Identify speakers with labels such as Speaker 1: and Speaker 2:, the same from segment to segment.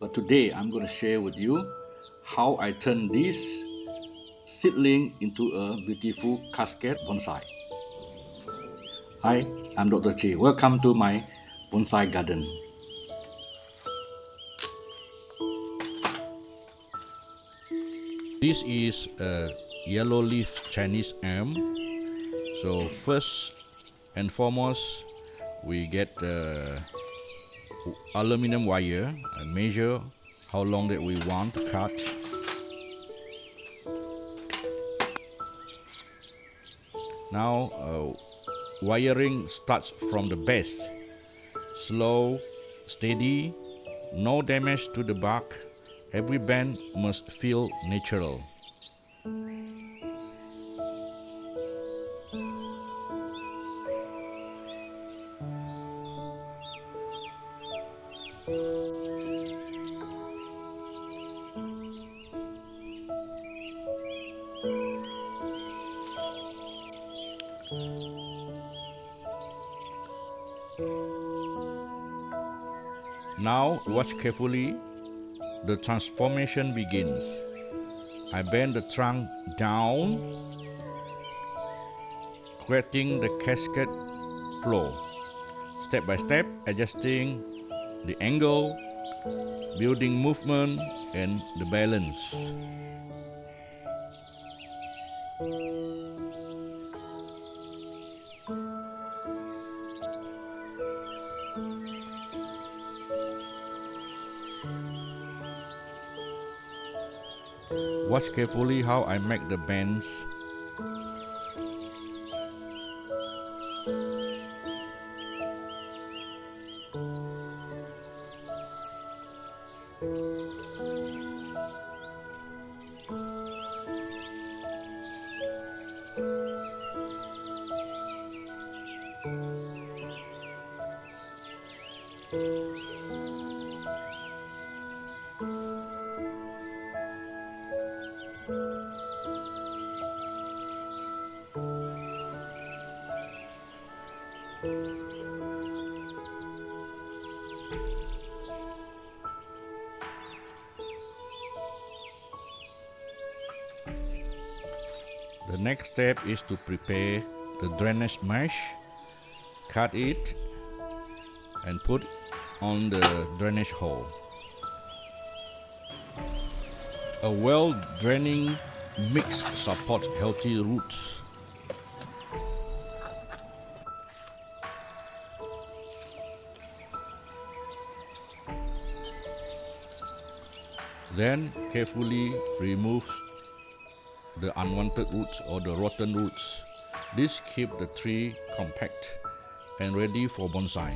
Speaker 1: But today I'm going to share with you how I turn this seedling into a beautiful cascade bonsai. Hi, I'm Dr. Chi. Welcome to my bonsai garden. This is a yellow leaf Chinese elm. So first and foremost, we get the aluminum wire and measure how long that we want to cut. Now wiring starts from the base. Slow, steady, no damage to the bark. Every bend must feel natural. Now watch carefully, the transformation begins. I bend the trunk down, creating the cascade flow. Step by step, adjusting the angle, building movement and the balance. Watch carefully how I make the bends. The next step is to prepare the drainage mesh. Cut it and put on the drainage hole. A well-draining mix supports healthy roots. Then carefully remove the unwanted roots or the rotten roots. This keeps the tree compact and ready for bonsai.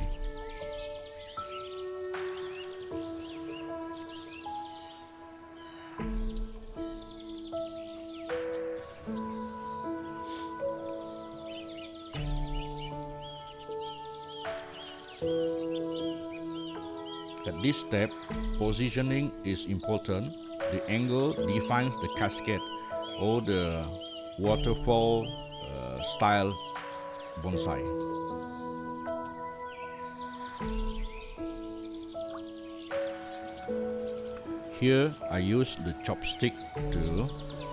Speaker 1: At this step, positioning is important. The angle defines the cascade or the waterfall style bonsai. Here I use the chopstick to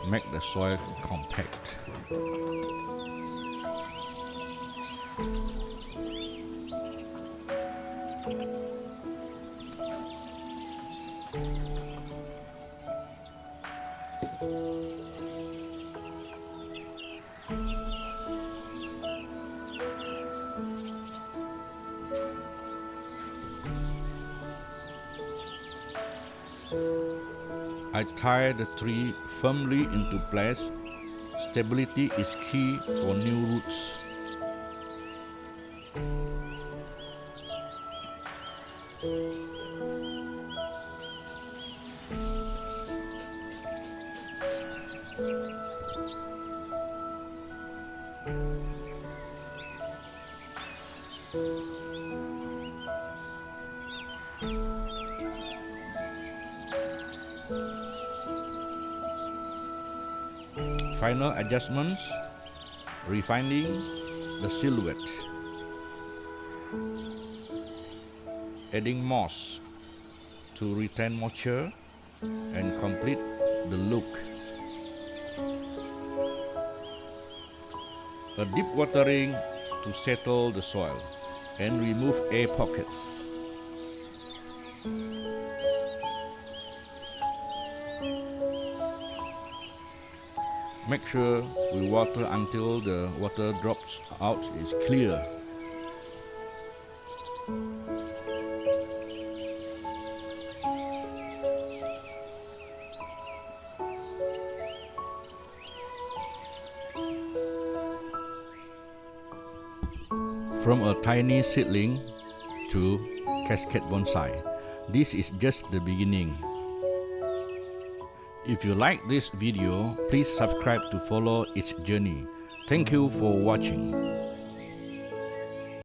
Speaker 1: make the soil compact. I tie the tree firmly into place. Stability is key for new roots. Final adjustments, refining the silhouette, adding moss to to retain moisture and complete the look. A deep watering to settle the soil and remove air pockets. Make sure we water until the water drops out is clear. From a tiny seedling to Cascade Bonsai, this is just the beginning. If you like this video, please subscribe to follow its journey. Thank you for watching.